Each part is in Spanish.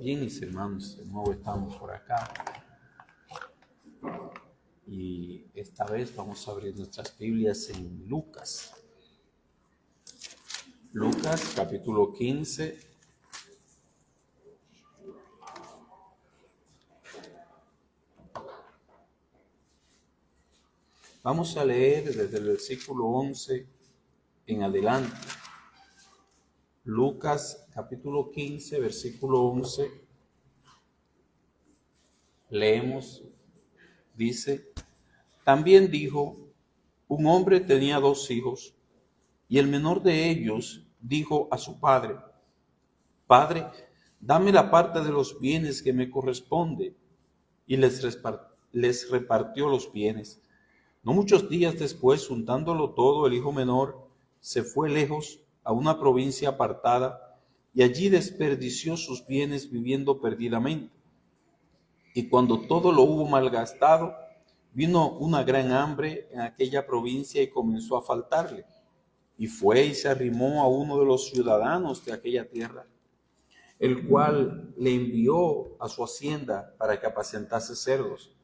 Bien, mis hermanos, de nuevo estamos por acá y esta vez vamos a abrir nuestras Biblias en Lucas. Lucas capítulo 15. Vamos a leer desde el versículo 11 en adelante. Lucas capítulo 15, versículo 11. Leemos, dice: También dijo, un hombre tenía 2 hijos, y el menor de ellos dijo a su padre: Padre, dame la parte de los bienes que me corresponde. Y les repartió los bienes. No muchos días después, juntándolo todo, el hijo menor se fue lejos a una provincia apartada y allí desperdició sus bienes viviendo perdidamente. Y cuando todo lo hubo malgastado, vino una gran hambre en aquella provincia y comenzó a faltarle. Y fue y se arrimó a uno de los ciudadanos de aquella tierra, el cual le envió a su hacienda para que apacentase cerdos.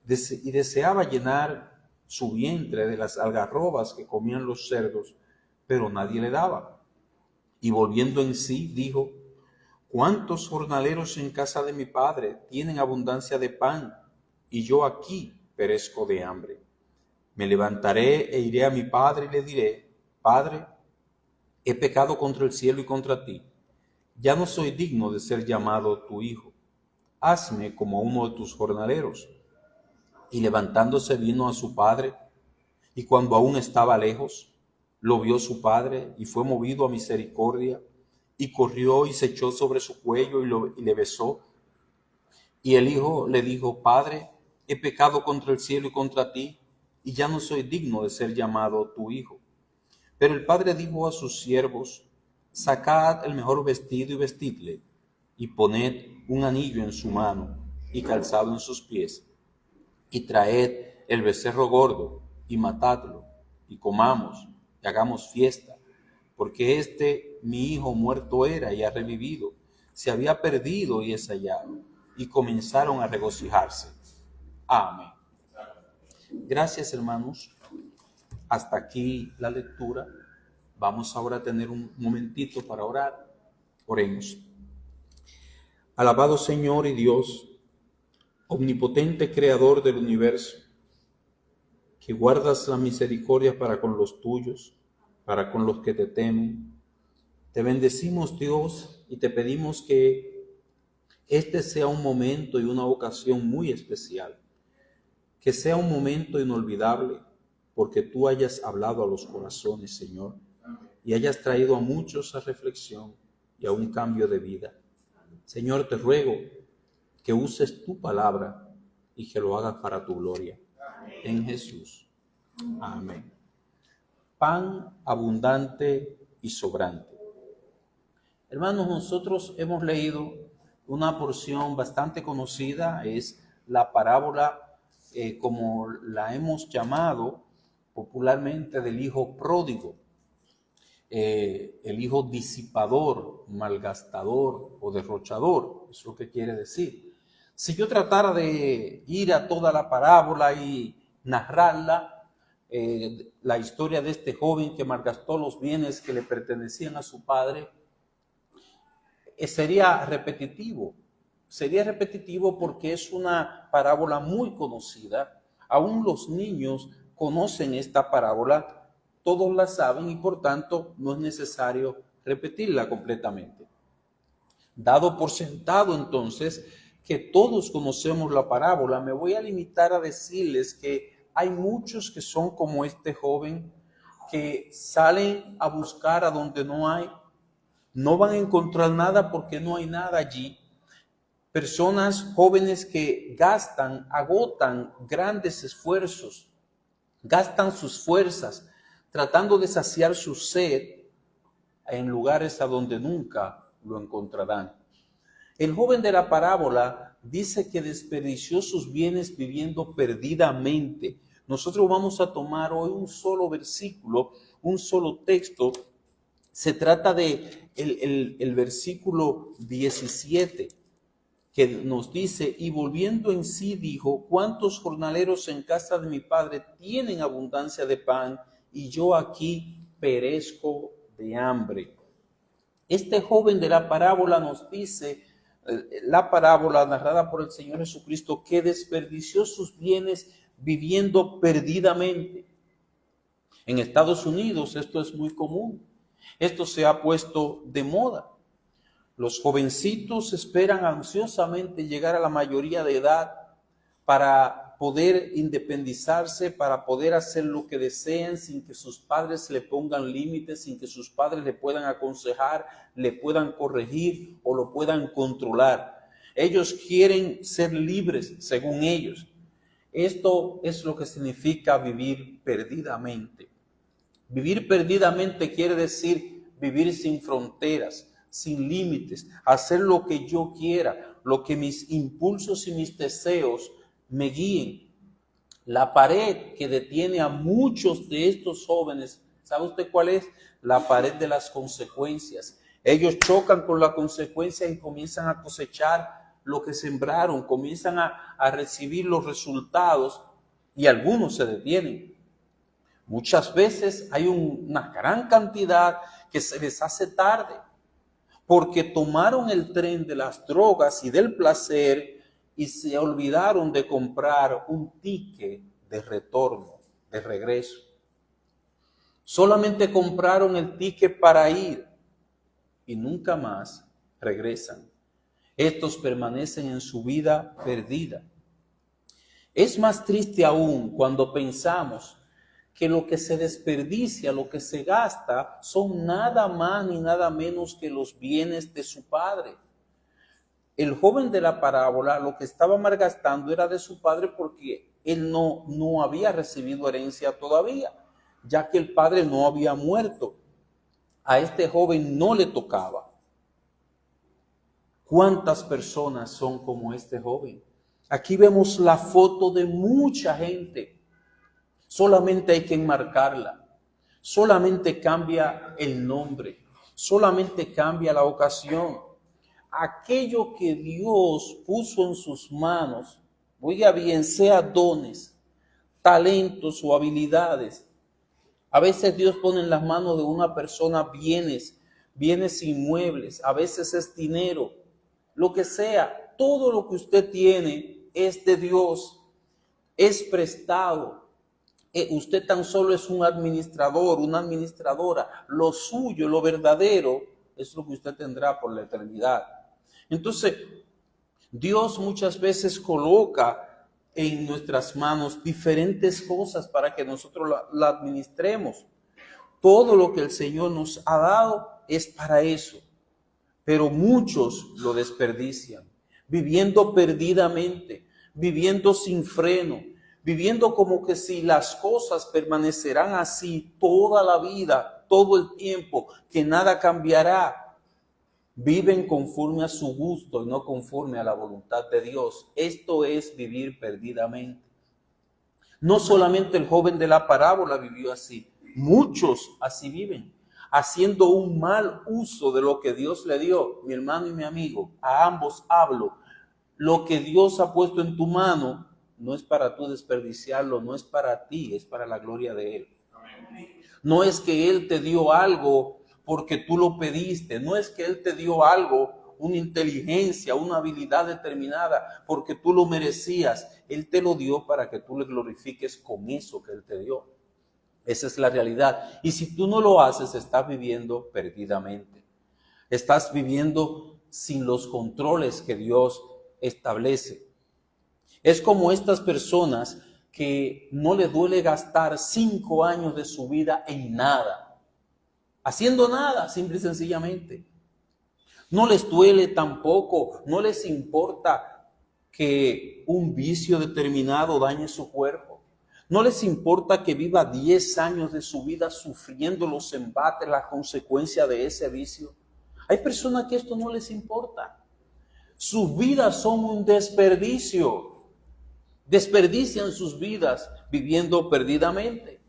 Y deseaba llenar su vientre de las algarrobas que comían los cerdos, pero nadie le daba. Y volviendo en sí, dijo: ¿Cuántos jornaleros en casa de mi padre tienen abundancia de pan, y yo aquí perezco de hambre? Me levantaré e iré a mi padre y le diré: Padre, he pecado contra el cielo y contra ti. Ya no soy digno de ser llamado tu hijo. Hazme como uno de tus jornaleros. Y levantándose vino a su padre, y cuando aún estaba lejos, lo vio su padre, y fue movido a misericordia, y corrió y se echó sobre su cuello y le besó. Y el hijo le dijo: Padre, he pecado contra el cielo y contra ti, y ya no soy digno de ser llamado tu hijo. Pero el padre dijo a sus siervos: Sacad el mejor vestido y vestidle, y poned un anillo en su mano y calzado en sus pies, y traed el becerro gordo y matadlo, y comamos y hagamos fiesta, porque mi hijo muerto era y ha revivido, se había perdido y es hallado. Y comenzaron a regocijarse. Amén. Gracias, hermanos. Hasta aquí la lectura. Vamos ahora a tener un momentito para orar. Oremos. Alabado Señor y Dios, omnipotente creador del universo, que guardas la misericordia para con los tuyos, para con los que te temen. Te bendecimos, Dios, y te pedimos que este sea un momento y una ocasión muy especial, que sea un momento inolvidable, porque tú hayas hablado a los corazones, Señor, y hayas traído a muchos a reflexión y a un cambio de vida. Señor, te ruego que uses tu palabra y que lo hagas para tu gloria. En Jesús. Amén. Pan abundante y sobrante. Hermanos, nosotros hemos leído una porción bastante conocida, es la parábola, como la hemos llamado popularmente, del hijo pródigo, el hijo disipador, malgastador o derrochador, es lo que quiere decir. Si yo tratara de ir a toda la parábola y narrarla, la historia de este joven que malgastó los bienes que le pertenecían a su padre, sería repetitivo porque es una parábola muy conocida. Aún los niños conocen esta parábola, todos la saben y por tanto no es necesario repetirla completamente. Dado por sentado entonces que todos conocemos la parábola, me voy a limitar a decirles que hay muchos que son como este joven, que salen a buscar a donde no hay, no van a encontrar nada porque no hay nada allí. Personas jóvenes que agotan grandes esfuerzos, gastan sus fuerzas tratando de saciar su sed en lugares a donde nunca lo encontrarán. El joven de la parábola dice que desperdició sus bienes viviendo perdidamente. Nosotros vamos a tomar hoy un solo versículo, un solo texto. Se trata de el versículo 17. que nos dice, y volviendo en sí dijo, ¿cuántos jornaleros en casa de mi padre tienen abundancia de pan y yo aquí perezco de hambre? Este joven de la parábola nos dice, la parábola narrada por el Señor Jesucristo, que desperdició sus bienes viviendo perdidamente. En Estados Unidos esto es muy común. Esto se ha puesto de moda. Los jovencitos esperan ansiosamente llegar a la mayoría de edad para poder independizarse, para poder hacer lo que desean sin que sus padres le pongan límites, sin que sus padres le puedan aconsejar, le puedan corregir o lo puedan controlar. Ellos quieren ser libres según ellos. Esto es lo que significa vivir perdidamente. Vivir perdidamente quiere decir vivir sin fronteras, sin límites, hacer lo que yo quiera, lo que mis impulsos y mis deseos me guíen. La pared que detiene a muchos de estos jóvenes, ¿sabe usted cuál es? La pared de las consecuencias. Ellos chocan con la consecuencia y comienzan a cosechar lo que sembraron, comienzan a recibir los resultados y algunos se detienen. Muchas veces hay una gran cantidad que se les hace tarde porque tomaron el tren de las drogas y del placer y se olvidaron de comprar un ticket de retorno, de regreso. Solamente compraron el ticket para ir y nunca más regresan. Estos permanecen en su vida perdida. Es más triste aún cuando pensamos que lo que se desperdicia, lo que se gasta, son nada más ni nada menos que los bienes de su padre. El joven de la parábola lo que estaba malgastando era de su padre porque él no había recibido herencia todavía, ya que el padre no había muerto. A este joven no le tocaba. ¿Cuántas personas son como este joven? Aquí vemos la foto de mucha gente. Solamente hay que enmarcarla, solamente cambia el nombre, solamente cambia la ocasión. Aquello que Dios puso en sus manos, oiga bien, sea dones, talentos o habilidades. A veces Dios pone en las manos de una persona bienes inmuebles, a veces es dinero, lo que sea, todo lo que usted tiene es de Dios, es prestado. Usted tan solo es un administrador, una administradora. Lo suyo, lo verdadero, es lo que usted tendrá por la eternidad. Entonces, Dios muchas veces coloca en nuestras manos diferentes cosas para que nosotros la administremos. Todo lo que el Señor nos ha dado es para eso. Pero muchos lo desperdician, viviendo perdidamente, viviendo sin freno, viviendo como que si las cosas permanecerán así toda la vida, todo el tiempo, que nada cambiará. Viven conforme a su gusto y no conforme a la voluntad de Dios. Esto es vivir perdidamente. No solamente el joven de la parábola vivió así, muchos así viven, haciendo un mal uso de lo que Dios le dio. Mi hermano y mi amigo, a ambos hablo. Lo que Dios ha puesto en tu mano no es para tú desperdiciarlo, no es para ti, es para la gloria de Él. No es que Él te dio algo porque tú lo pediste, no es que Él te dio algo, una inteligencia, una habilidad determinada, porque tú lo merecías. Él te lo dio para que tú le glorifiques con eso que Él te dio. Esa es la realidad. Y si tú no lo haces, estás viviendo perdidamente. Estás viviendo sin los controles que Dios establece. Es como estas personas que no les duele gastar 5 años de su vida en nada, haciendo nada, simple y sencillamente. No les duele tampoco, no les importa que un vicio determinado dañe su cuerpo. No les importa que viva 10 años de su vida sufriendo los embates, las consecuencias de ese vicio. Hay personas que esto no les importa. Sus vidas son un desperdicio. Desperdician sus vidas viviendo perdidamente.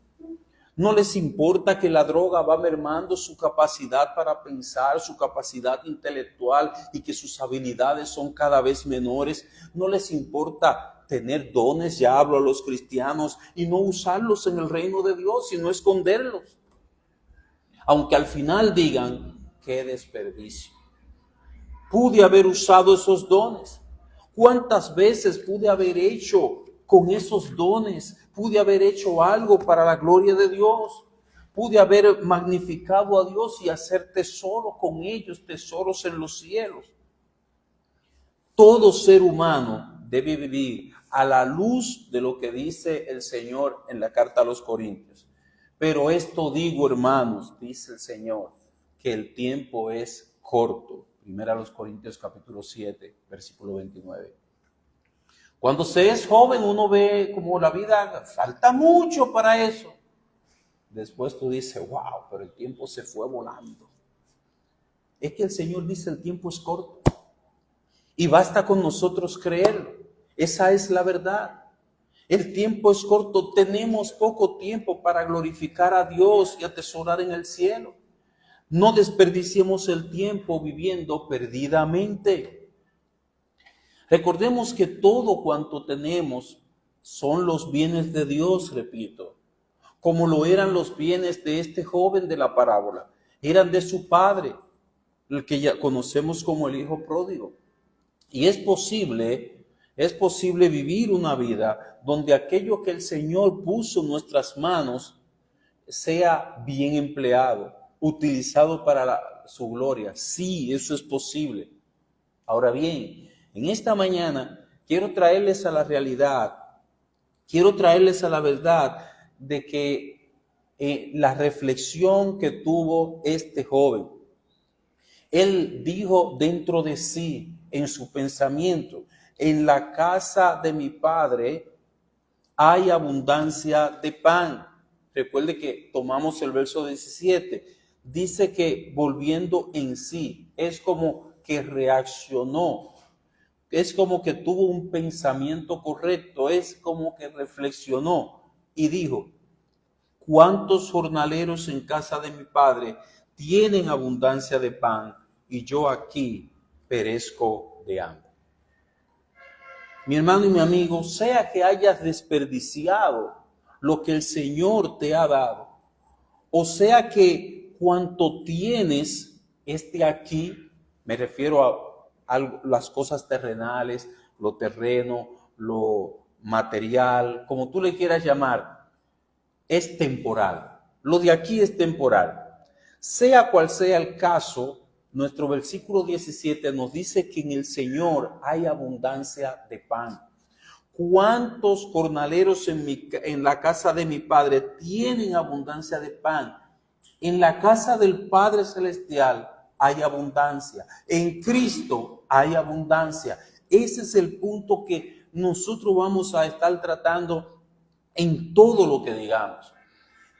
No les importa que la droga va mermando su capacidad para pensar, su capacidad intelectual y que sus habilidades son cada vez menores. No les importa tener dones, ya hablo a los cristianos, y no usarlos en el reino de Dios, sino esconderlos. Aunque al final digan, qué desperdicio. Pude haber usado esos dones. ¿Cuántas veces pude haber hecho con esos dones? Pude haber hecho algo para la gloria de Dios. Pude haber magnificado a Dios y hacer tesoro con ellos, tesoros en los cielos. Todo ser humano debe vivir a la luz de lo que dice el Señor en la carta a los Corintios. Pero esto digo, hermanos, dice el Señor, que el tiempo es corto. Primera a los Corintios capítulo 7, versículo 29. Cuando se es joven uno ve como la vida, falta mucho para eso. Después tú dices, wow, pero el tiempo se fue volando. Es que el Señor dice el tiempo es corto. Y basta con nosotros creerlo. Esa es la verdad. El tiempo es corto. Tenemos poco tiempo para glorificar a Dios y atesorar en el cielo. No desperdiciemos el tiempo viviendo perdidamente. Recordemos que todo cuanto tenemos son los bienes de Dios, repito, como lo eran los bienes de este joven de la parábola. Eran de su padre, el que ya conocemos como el hijo pródigo. Y es posible vivir una vida donde aquello que el Señor puso en nuestras manos sea bien empleado, utilizado para su gloria. Sí, eso es posible. Ahora bien, en esta mañana quiero traerles a la realidad, quiero traerles a la verdad de que la reflexión que tuvo este joven, él dijo dentro de sí, en su pensamiento, en la casa de mi padre hay abundancia de pan. Recuerde que tomamos el verso 17. Dice que volviendo en sí, es como que reaccionó, es como que tuvo un pensamiento correcto, es como que reflexionó y dijo, ¿cuántos jornaleros en casa de mi padre tienen abundancia de pan y yo aquí perezco de hambre? Mi hermano y mi amigo, sea que hayas desperdiciado lo que el Señor te ha dado, o sea que cuanto tienes esté aquí, me refiero a las cosas terrenales, lo terreno, lo material, como tú le quieras llamar, es temporal. Lo de aquí es temporal. Sea cual sea el caso, nuestro versículo 17 nos dice que en el Señor hay abundancia de pan. ¿Cuántos jornaleros en la casa de mi Padre tienen abundancia de pan? En la casa del Padre Celestial hay abundancia. En Cristo hay abundancia. Ese es el punto que nosotros vamos a estar tratando en todo lo que digamos.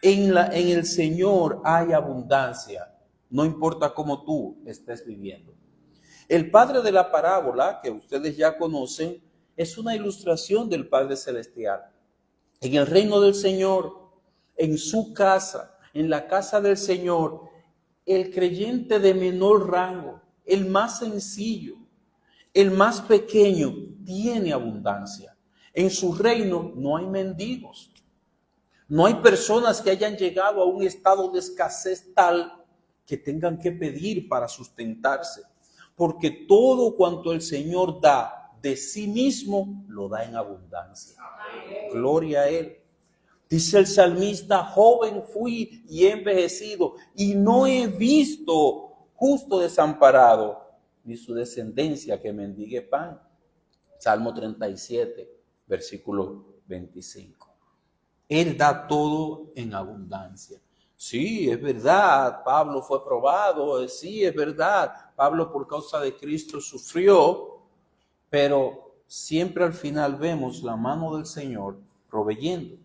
En el Señor hay abundancia. No importa cómo tú estés viviendo. El padre de la parábola, que ustedes ya conocen, es una ilustración del Padre Celestial. En el reino del Señor, en su casa, en la casa del Señor, el creyente de menor rango, el más sencillo, el más pequeño, tiene abundancia. En su reino no hay mendigos. No hay personas que hayan llegado a un estado de escasez tal que tengan que pedir para sustentarse, porque todo cuanto el Señor da de sí mismo, lo da en abundancia. Gloria a Él. Dice el salmista, joven fui y he envejecido, y no he visto justo desamparado, ni su descendencia que mendigue pan. Salmo 37, versículo 25. Él da todo en abundancia. Sí, es verdad, Pablo fue probado, sí, es verdad, Pablo por causa de Cristo sufrió, pero siempre al final vemos la mano del Señor proveyendo.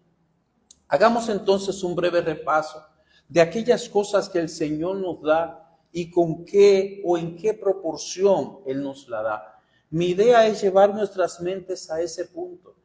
Hagamos entonces un breve repaso de aquellas cosas que el Señor nos da y con qué o en qué proporción Él nos la da. Mi idea es llevar nuestras mentes a ese punto.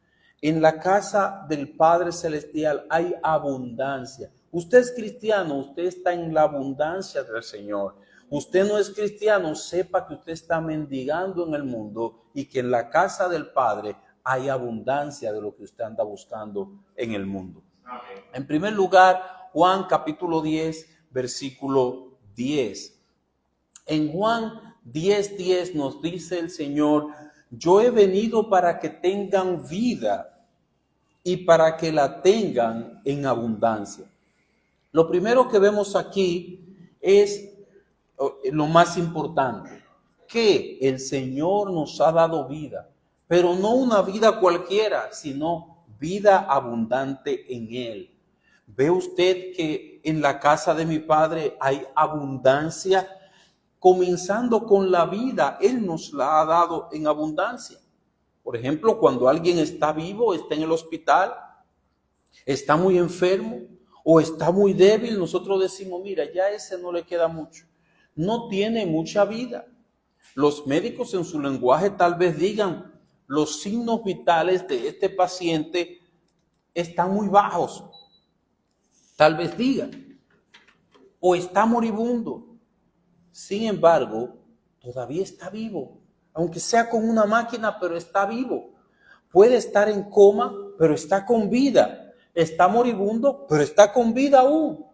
En la casa del Padre Celestial hay abundancia. Usted es cristiano, usted está en la abundancia del Señor. Usted no es cristiano, sepa que usted está mendigando en el mundo y que en la casa del Padre hay abundancia de lo que usted anda buscando en el mundo. Amén. En primer lugar, Juan capítulo 10, versículo 10. En Juan 10:10 nos dice el Señor: yo he venido para que tengan vida y para que la tengan en abundancia. Lo primero que vemos aquí es lo más importante, que el Señor nos ha dado vida, pero no una vida cualquiera, sino vida abundante en Él. ¿Ve usted que en la casa de mi Padre hay abundancia? Comenzando con la vida, Él nos la ha dado en abundancia. Por ejemplo, cuando alguien está vivo, está en el hospital, está muy enfermo o está muy débil, nosotros decimos: mira, ya a ese no le queda mucho, no tiene mucha vida. Los médicos en su lenguaje tal vez digan: los signos vitales de este paciente están muy bajos, tal vez digan, o está moribundo. Sin embargo, todavía está vivo, aunque sea con una máquina, pero está vivo. Puede estar en coma, pero está con vida. Está moribundo, pero está con vida aún.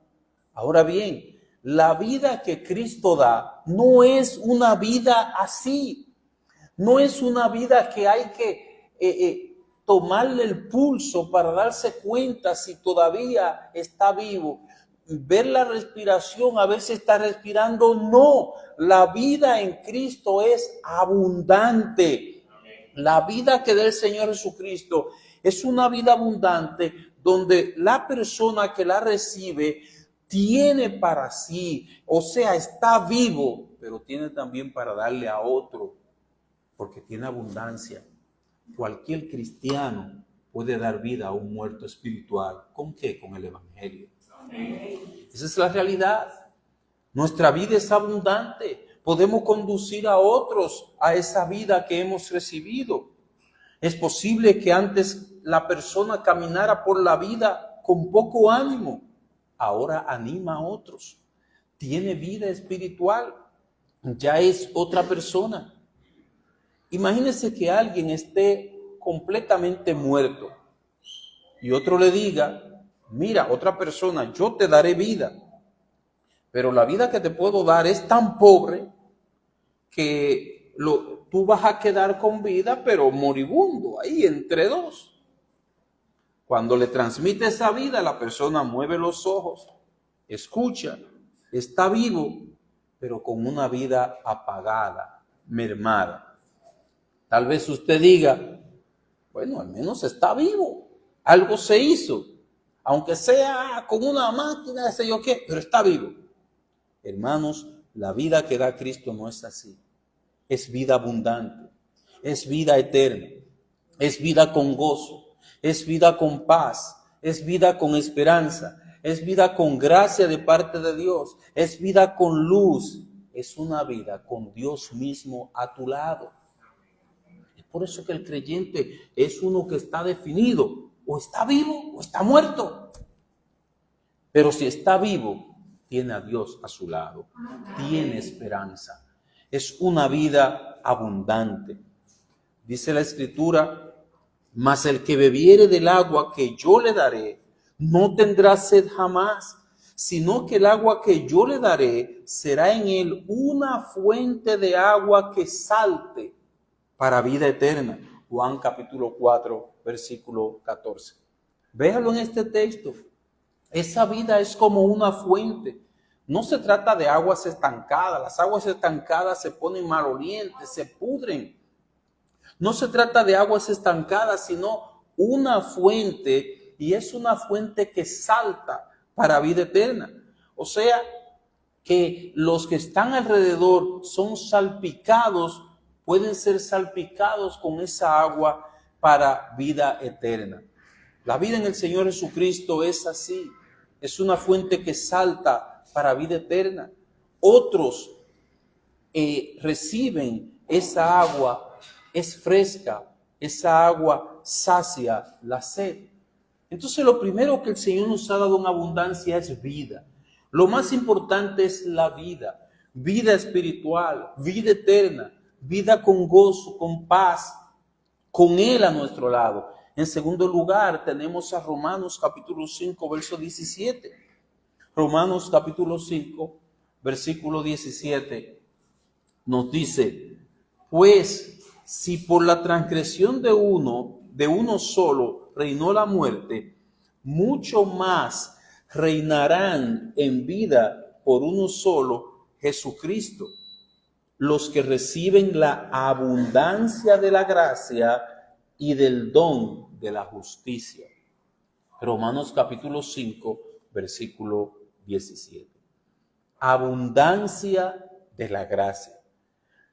Ahora bien, la vida que Cristo da no es una vida así. No es una vida que hay que tomarle el pulso para darse cuenta si todavía está vivo. Ver la respiración, a ver si está respirando. No, la vida en Cristo es abundante. La vida que da el Señor Jesucristo es una vida abundante donde la persona que la recibe tiene para sí, o sea, está vivo, pero tiene también para darle a otro, porque tiene abundancia. Cualquier cristiano puede dar vida a un muerto espiritual. ¿Con qué? Con el Evangelio. Esa es la realidad. Nuestra vida es abundante. Podemos conducir a otros a esa vida que hemos recibido. Es posible que antes la persona caminara por la vida con poco ánimo. Ahora anima a otros. Tiene vida espiritual. Ya es otra persona. Imagínese que alguien esté completamente muerto y otro le diga: mira, otra persona, yo te daré vida, pero la vida que te puedo dar es tan pobre que tú vas a quedar con vida, pero moribundo, ahí entre dos. Cuando le transmite esa vida, la persona mueve los ojos, escucha, está vivo, pero con una vida apagada, mermada. Tal vez usted diga: bueno, al menos está vivo, algo se hizo, aunque sea con una máquina, no sé yo qué, pero está vivo. Hermanos, la vida que da Cristo no es así. Es vida abundante, es vida eterna, es vida con gozo, es vida con paz, es vida con esperanza, es vida con gracia de parte de Dios, es vida con luz, es una vida con Dios mismo a tu lado. Es por eso que el creyente es uno que está definido, o está vivo o está muerto. Pero si está vivo, tiene a Dios a su lado, tiene esperanza. Es una vida abundante. Dice la Escritura: mas el que bebiere del agua que yo le daré, no tendrá sed jamás, sino que el agua que yo le daré será en él una fuente de agua que salte para vida eterna. Juan capítulo 4, versículo 14. Véalo en este texto. Esa vida es como una fuente. No se trata de aguas estancadas. Las aguas estancadas se ponen malolientes, se pudren. No se trata de aguas estancadas, sino una fuente, y es una fuente que salta para vida eterna. O sea, que los que están alrededor son salpicados, pueden ser salpicados con esa agua para vida eterna. La vida en el Señor Jesucristo es así. Es una fuente que salta para vida eterna. Otros reciben esa agua, es fresca, esa agua sacia la sed. Entonces lo primero que el Señor nos ha dado en abundancia es vida. Lo más importante es la vida, vida espiritual, vida eterna, vida con gozo, con paz, con Él a nuestro lado. En segundo lugar, tenemos a Romanos capítulo 5, verso 17. Romanos capítulo 5, versículo 17, nos dice: pues si por la transgresión de uno solo reinó la muerte, mucho más reinarán en vida por uno solo, Jesucristo, los que reciben la abundancia de la gracia y del don de la justicia. Romanos capítulo 5, versículo 17. Abundancia de la gracia.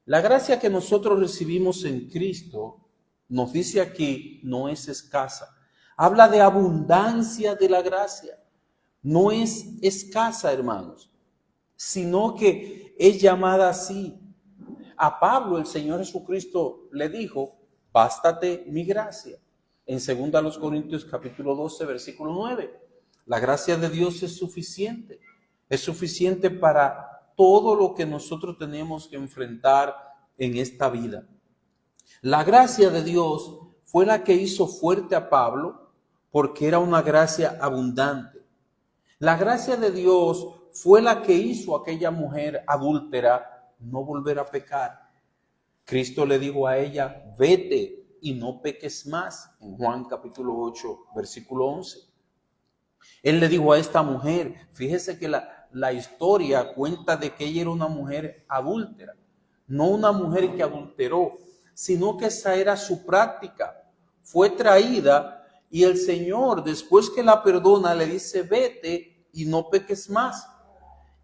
La gracia que nosotros recibimos en Cristo, nos dice aquí, no es escasa. Habla de abundancia de la gracia. No es escasa, hermanos, sino que es llamada así. A Pablo el Señor Jesucristo le dijo: bástate mi gracia. En 2 Corintios capítulo 12, versículo 9. La gracia de Dios es suficiente. Es suficiente para todo lo que nosotros tenemos que enfrentar en esta vida. La gracia de Dios fue la que hizo fuerte a Pablo, porque era una gracia abundante. La gracia de Dios fue la que hizo a aquella mujer adúltera no volver a pecar. Cristo le dijo a ella: vete y no peques más, en Juan capítulo 8, versículo 11. Él le dijo a esta mujer, fíjese que la historia cuenta de que ella era una mujer adúltera, no una mujer que adulteró, sino que esa era su práctica. Fue traída y el Señor, después que la perdona, le dice: vete y no peques más.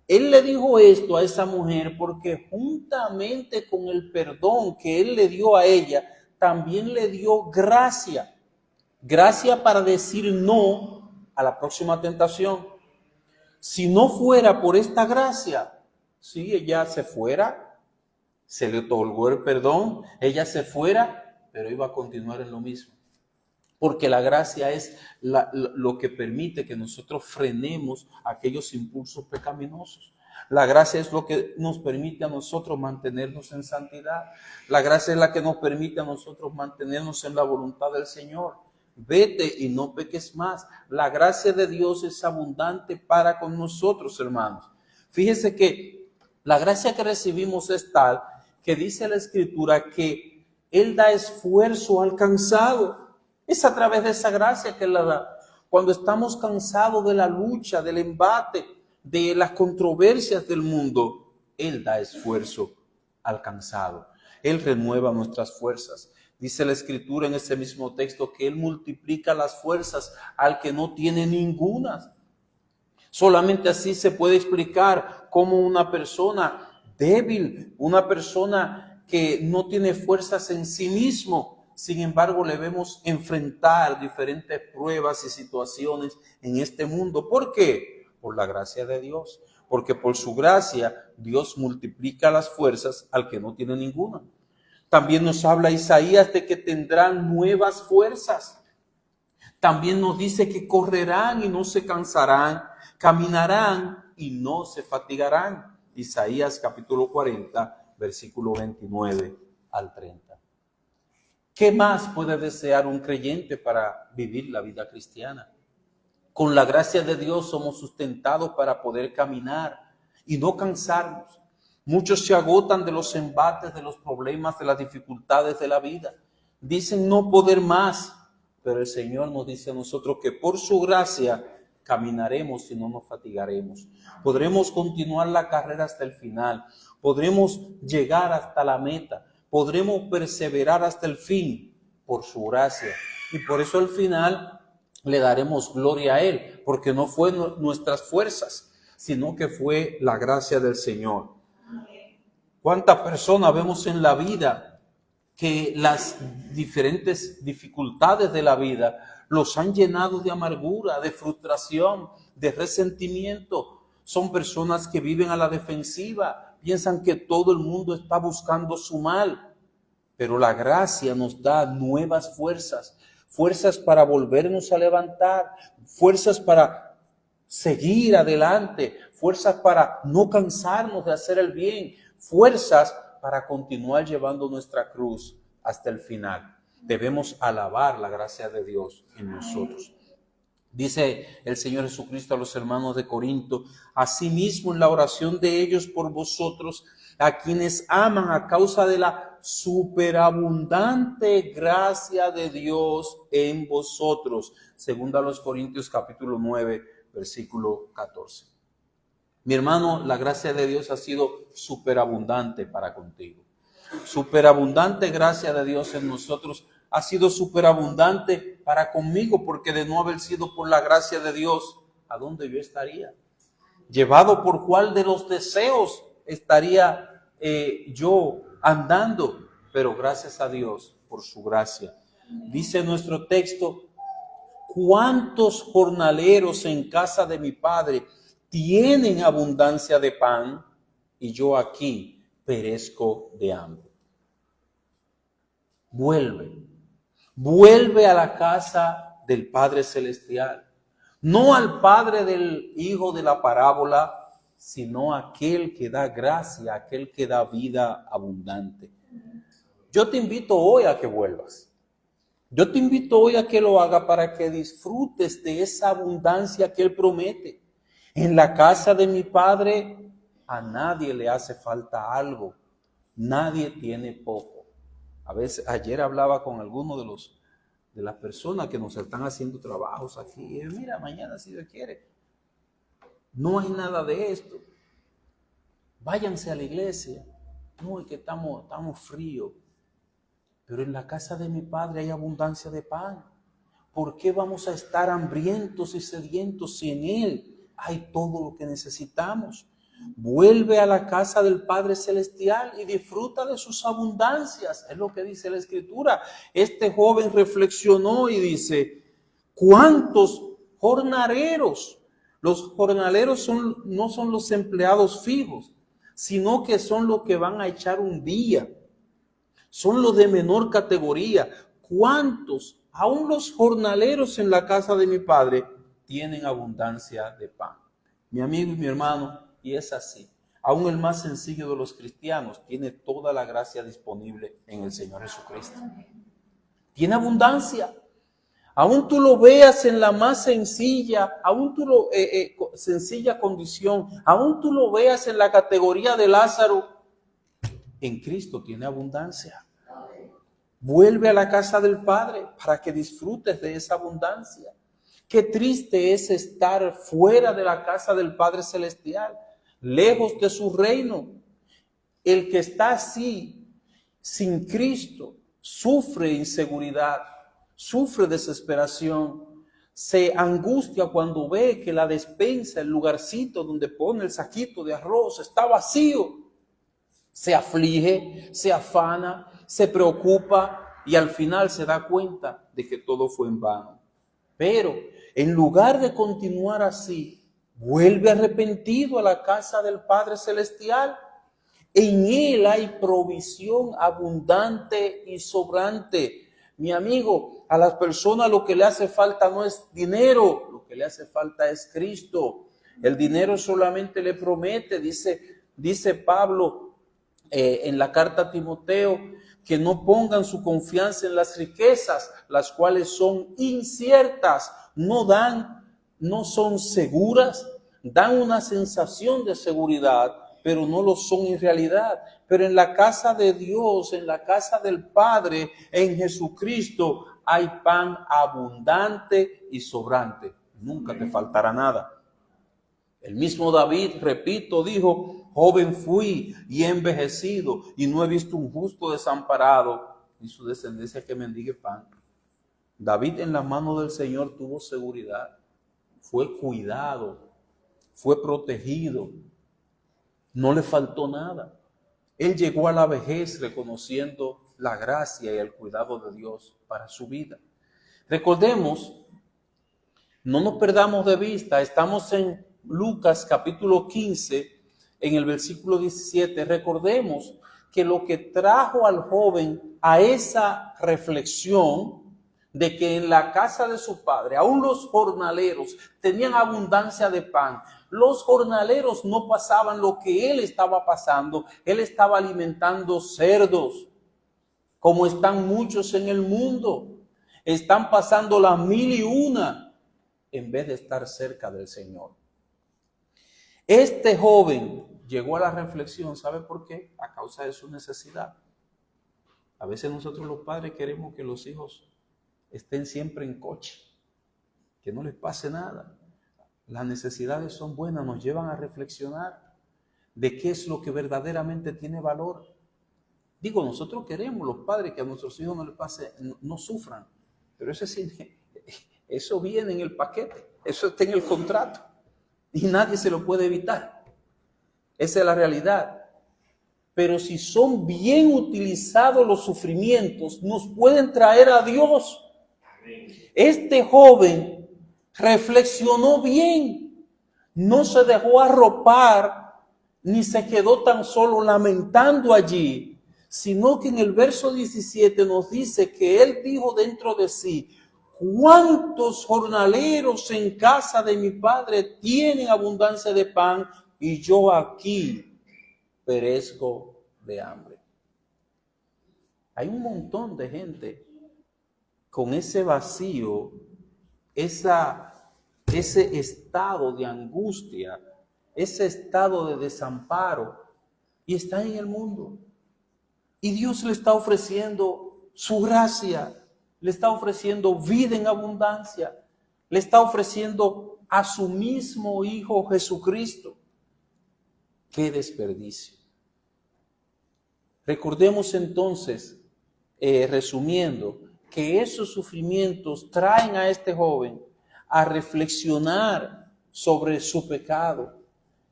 Él le dijo esto a esa mujer porque juntamente con el perdón que Él le dio a ella, también le dio gracia. Gracia para decir no a la próxima tentación. Si no fuera por esta gracia, si ella se fuera, se le otorgó el perdón, ella se fuera, pero iba a continuar en lo mismo. Porque la gracia es lo que permite que nosotros frenemos aquellos impulsos pecaminosos. La gracia es lo que nos permite a nosotros mantenernos en santidad. La gracia es la que nos permite a nosotros mantenernos en la voluntad del Señor. Vete y no peques más. La gracia de Dios es abundante para con nosotros, hermanos. Fíjese que la gracia que recibimos es tal que dice la Escritura que Él da esfuerzo al cansado. Es a través de esa gracia que la da. Cuando estamos cansados de la lucha, del embate, de las controversias del mundo, Él da esfuerzo al cansado. Él renueva nuestras fuerzas. Dice la Escritura en ese mismo texto que Él multiplica las fuerzas al que no tiene ninguna. Solamente así se puede explicar cómo una persona débil, una persona que no tiene fuerzas en sí mismo, sin embargo, le vemos enfrentar diferentes pruebas y situaciones en este mundo. ¿Por qué? Por la gracia de Dios. Porque por su gracia, Dios multiplica las fuerzas al que no tiene ninguna. También nos habla Isaías de que tendrán nuevas fuerzas. También nos dice que correrán y no se cansarán, caminarán y no se fatigarán. Isaías capítulo 40, versículo 29 al 30. ¿Qué más puede desear un creyente para vivir la vida cristiana? Con la gracia de Dios somos sustentados para poder caminar y no cansarnos. Muchos se agotan de los embates, de los problemas, de las dificultades de la vida. Dicen no poder más, pero el Señor nos dice a nosotros que por su gracia caminaremos y no nos fatigaremos. Podremos continuar la carrera hasta el final. Podremos llegar hasta la meta. Podremos perseverar hasta el fin por su gracia. Y por eso al final le daremos gloria a Él, porque no fue nuestras fuerzas, sino que fue la gracia del Señor. ¿Cuántas personas vemos en la vida que las diferentes dificultades de la vida los han llenado de amargura, de frustración, de resentimiento? Son personas que viven a la defensiva, piensan que todo el mundo está buscando su mal, pero la gracia nos da nuevas fuerzas. fuerzas para volvernos a levantar, fuerzas para seguir adelante, fuerzas para no cansarnos de hacer el bien, fuerzas para continuar llevando nuestra cruz hasta el final. Debemos alabar la gracia de Dios en nosotros. Dice el Señor Jesucristo a los hermanos de Corinto: asimismo en la oración de ellos por vosotros, a quienes aman a causa de la superabundante gracia de Dios en vosotros. Segunda a los Corintios capítulo 9, versículo 14. Mi hermano, la gracia de Dios ha sido superabundante para contigo. Superabundante gracia de Dios en nosotros ha sido superabundante para conmigo, porque de no haber sido por la gracia de Dios, ¿a dónde yo estaría? ¿Llevado por cuál de los deseos estaría yo andando? Pero gracias a Dios por su gracia. Dice nuestro texto: ¿cuántos jornaleros en casa de mi Padre tienen abundancia de pan y yo aquí perezco de hambre? Vuelve a la casa del Padre Celestial, no al Padre del Hijo de la parábola, sino aquel que da gracia, aquel que da vida abundante. Yo te invito hoy a que vuelvas. Yo te invito hoy a que lo haga para que disfrutes de esa abundancia que Él promete. En la casa de mi Padre a nadie le hace falta algo. Nadie tiene poco. A veces, ayer hablaba con alguno de las personas que nos están haciendo trabajos aquí. Y mira, mañana si Dios quiere, no hay nada de esto. Váyanse a la iglesia. No, es que estamos fríos. Pero en la casa de mi Padre hay abundancia de pan. ¿Por qué vamos a estar hambrientos y sedientos si en Él hay todo lo que necesitamos? Vuelve a la casa del Padre Celestial y disfruta de sus abundancias. Es lo que dice la Escritura. Este joven reflexionó y dice: ¿cuántos jornaleros? Los jornaleros no son los empleados fijos, sino que son los que van a echar un día. Son los de menor categoría. ¿Cuántos? Aún los jornaleros en la casa de mi Padre tienen abundancia de pan. Mi amigo y mi hermano, y es así. Aún el más sencillo de los cristianos tiene toda la gracia disponible en el Señor Jesucristo. Tiene abundancia. Aún tú lo veas en la más sencilla, sencilla condición, aún tú lo veas en la categoría de Lázaro, en Cristo tiene abundancia. Vuelve a la casa del Padre para que disfrutes de esa abundancia. Qué triste es estar fuera de la casa del Padre Celestial, lejos de su reino. El que está así, sin Cristo, sufre inseguridad, sufre desesperación, se angustia cuando ve que la despensa, el lugarcito donde pone el saquito de arroz, está vacío. Se aflige, se afana, se preocupa y al final se da cuenta de que todo fue en vano. Pero en lugar de continuar así, vuelve arrepentido a la casa del Padre Celestial. En Él hay provisión abundante y sobrante. Mi amigo, a las personas lo que le hace falta no es dinero, lo que le hace falta es Cristo. El dinero solamente le promete, dice Pablo en la carta a Timoteo, que no pongan su confianza en las riquezas, las cuales son inciertas, no son seguras, dan una sensación de seguridad, pero no lo son en realidad. Pero en la casa de Dios, en la casa del Padre, en Jesucristo, hay pan abundante y sobrante. Nunca te faltará nada. El mismo David, repito, dijo: joven fui y he envejecido y no he visto un justo desamparado ni su descendencia que mendigue pan. David en la mano del Señor tuvo seguridad, fue cuidado, fue protegido, no le faltó nada. Él llegó a la vejez reconociendo la gracia y el cuidado de Dios para su vida. Recordemos, no nos perdamos de vista, estamos en Lucas capítulo 15, en el versículo 17. Recordemos que lo que trajo al joven a esa reflexión de que en la casa de su padre, aún los jornaleros tenían abundancia de pan. Los jornaleros no pasaban lo que él estaba pasando. Él estaba alimentando cerdos, como están muchos en el mundo. Están pasando las 1001 en vez de estar cerca del Señor. Este joven llegó a la reflexión, ¿sabe por qué? A causa de su necesidad. A veces nosotros los padres queremos que los hijos estén siempre en coche, que no les pase nada. Las necesidades son buenas, nos llevan a reflexionar de qué es lo que verdaderamente tiene valor. Digo, nosotros queremos, los padres, que a nuestros hijos no les pase, no sufran, pero eso viene en el paquete, eso está en el contrato y nadie se lo puede evitar. Esa es la realidad. Pero si son bien utilizados los sufrimientos, nos pueden traer a Dios. Este joven reflexionó bien, no se dejó arropar, ni se quedó tan solo lamentando allí, sino que en el verso 17 nos dice que él dijo dentro de sí: ¿cuántos jornaleros en casa de mi padre tienen abundancia de pan y yo aquí perezco de hambre? Hay un montón de gente con ese vacío, ese estado de angustia, ese estado de desamparo, y está en el mundo. Y Dios le está ofreciendo su gracia, le está ofreciendo vida en abundancia, le está ofreciendo a su mismo Hijo Jesucristo. ¡Qué desperdicio! Recordemos entonces, resumiendo, que esos sufrimientos traen a este joven a reflexionar sobre su pecado.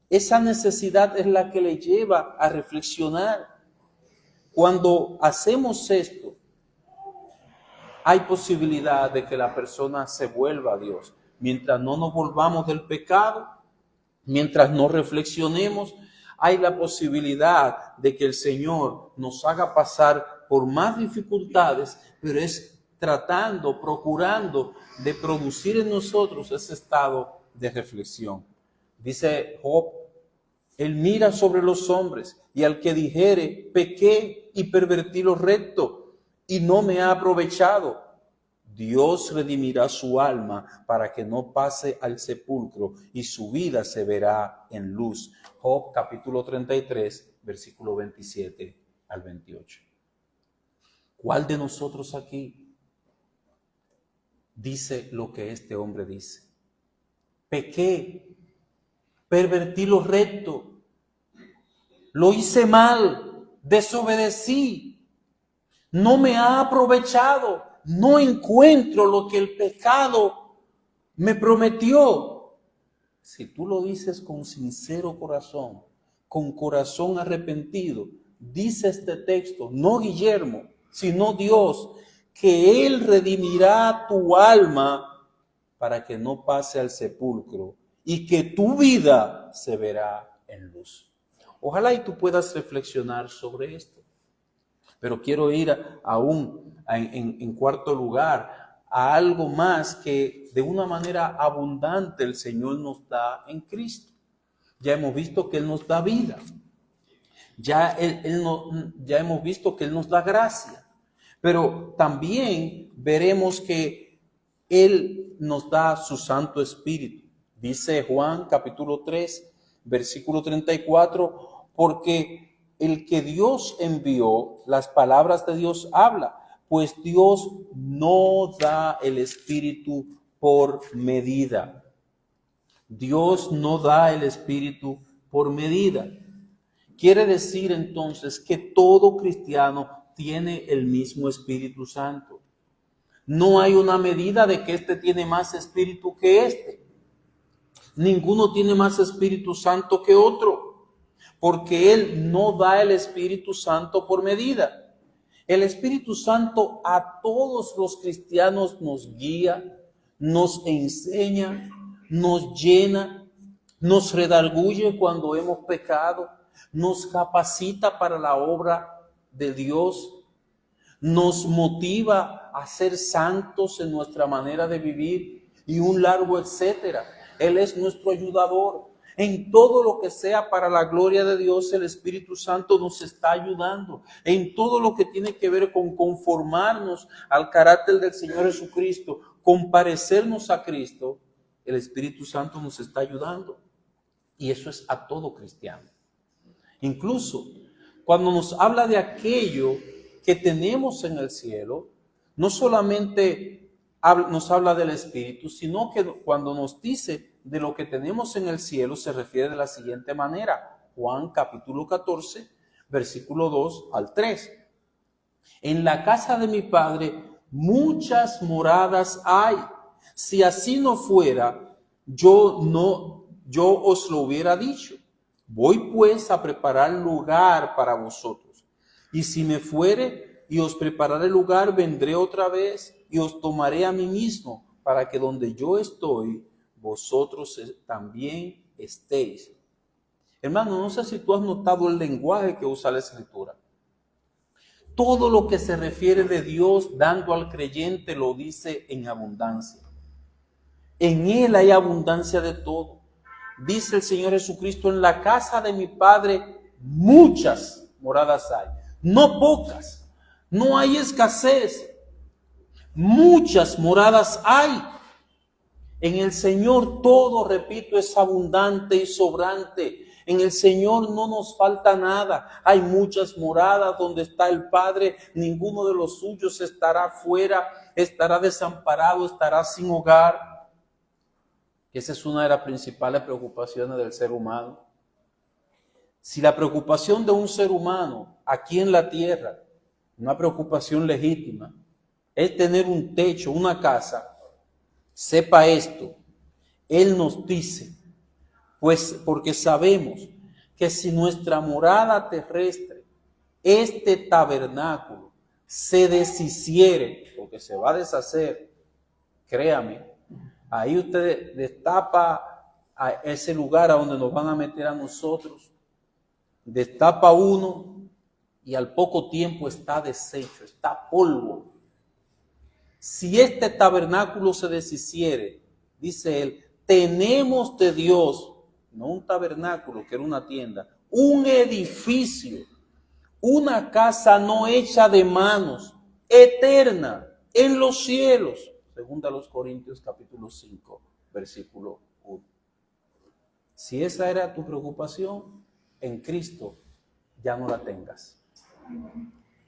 Esa necesidad es la que le lleva a reflexionar. Cuando hacemos esto, hay posibilidad de que la persona se vuelva a Dios. Mientras no nos volvamos del pecado, mientras no reflexionemos, hay la posibilidad de que el Señor nos haga pasar por más dificultades, pero es procurando de producir en nosotros ese estado de reflexión. Dice Job: él mira sobre los hombres, y al que dijere, pequé y pervertí lo recto, y no me ha aprovechado, Dios redimirá su alma para que no pase al sepulcro, y su vida se verá en luz. Job capítulo 33, versículo 27 al 28. ¿Cuál de nosotros aquí dice lo que este hombre dice? Pequé, pervertí lo recto, lo hice mal, desobedecí, no me ha aprovechado, no encuentro lo que el pecado me prometió. Si tú lo dices con sincero corazón, con corazón arrepentido, dice este texto, no Guillermo, sino Dios, que Él redimirá tu alma para que no pase al sepulcro y que tu vida se verá en luz. Ojalá y tú puedas reflexionar sobre esto. Pero quiero ir aún en cuarto lugar a algo más que de una manera abundante el Señor nos da en Cristo. Ya hemos visto que Él nos da vida. Ya hemos visto que Él nos da gracia. Pero también veremos que Él nos da su Santo Espíritu. Dice Juan capítulo 3, versículo 34, porque el que Dios envió, las palabras de Dios habla, pues Dios no da el Espíritu por medida. Dios no da el Espíritu por medida. Quiere decir entonces que todo cristiano tiene el mismo Espíritu Santo. No hay una medida de que este tiene más Espíritu que este. Ninguno tiene más Espíritu Santo que otro, porque Él no da el Espíritu Santo por medida. El Espíritu Santo a todos los cristianos nos guía, nos enseña, nos llena, nos redarguye cuando hemos pecado, nos capacita para la obra de Dios, nos motiva a ser santos en nuestra manera de vivir y un largo etcétera. Él es nuestro ayudador. En todo lo que sea para la gloria de Dios, el Espíritu Santo nos está ayudando. En todo lo que tiene que ver con conformarnos al carácter del Señor Jesucristo, con parecernos a Cristo, el Espíritu Santo nos está ayudando. Y eso es a todo cristiano. Incluso cuando nos habla de aquello que tenemos en el cielo, no solamente nos habla del Espíritu, sino que cuando nos dice de lo que tenemos en el cielo, se refiere de la siguiente manera. Juan capítulo 14, versículo 2 al 3. En la casa de mi Padre muchas moradas hay. Si así no fuera, yo os lo hubiera dicho. Voy pues a preparar lugar para vosotros. Y si me fuere y os prepararé lugar, vendré otra vez y os tomaré a mí mismo, para que donde yo estoy, vosotros también estéis. Hermano, no sé si tú has notado el lenguaje que usa la Escritura. Todo lo que se refiere de Dios dando al creyente lo dice en abundancia. En Él hay abundancia de todo. Dice el Señor Jesucristo, en la casa de mi Padre muchas moradas hay. No pocas, no hay escasez. Muchas moradas hay. En el Señor todo, repito, es abundante y sobrante. En el Señor no nos falta nada. Hay muchas moradas donde está el Padre. Ninguno de los suyos estará fuera, estará desamparado, estará sin hogar. Esa es una de las principales preocupaciones del ser humano. Si la preocupación de un ser humano aquí en la tierra, una preocupación legítima, es tener un techo, una casa, sepa esto, Él nos dice, pues porque sabemos que si nuestra morada terrestre, este tabernáculo, se deshiciere, porque se va a deshacer, créame, ahí usted destapa a ese lugar a donde nos van a meter a nosotros, destapa uno y al poco tiempo está deshecho, está polvo. Si este tabernáculo se deshiciere, dice él, tenemos de Dios, no un tabernáculo que era una tienda, un edificio, una casa no hecha de manos, eterna, en los cielos. Segunda a los Corintios capítulo 5, versículo 1. Si esa era tu preocupación, en Cristo ya no la tengas.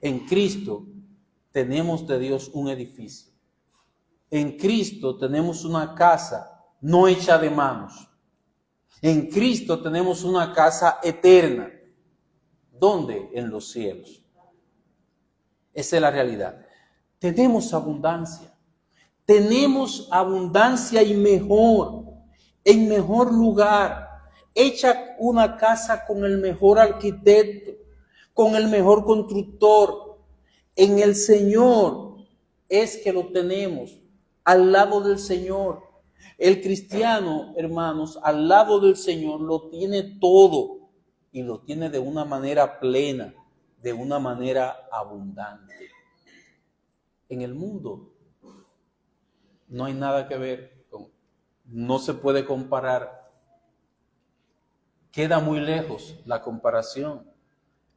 En Cristo tenemos de Dios un edificio. En Cristo tenemos una casa no hecha de manos. En Cristo tenemos una casa eterna. ¿Dónde? En los cielos. Esa es la realidad. Tenemos abundancia. Tenemos abundancia y mejor, en mejor lugar. Hecha una casa con el mejor arquitecto, con el mejor constructor. En el Señor es que lo tenemos, al lado del Señor. El cristiano, hermanos, al lado del Señor lo tiene todo y lo tiene de una manera plena, de una manera abundante. En el mundo no hay nada que ver, no se puede comparar. Queda muy lejos la comparación.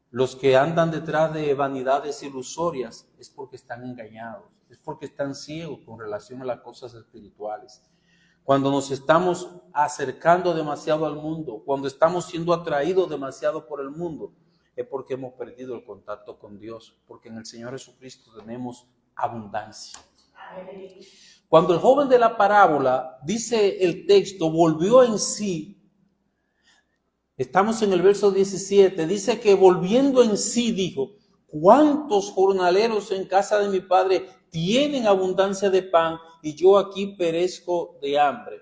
Los que andan detrás de vanidades ilusorias es porque están engañados, es porque están ciegos con relación a las cosas espirituales. Cuando nos estamos acercando demasiado al mundo, cuando estamos siendo atraídos demasiado por el mundo, es porque hemos perdido el contacto con Dios, porque en el Señor Jesucristo tenemos abundancia. Cuando el joven de la parábola, dice el texto, volvió en sí, estamos en el verso 17, dice que volviendo en sí dijo, ¿cuántos jornaleros en casa de mi padre tienen abundancia de pan y yo aquí perezco de hambre?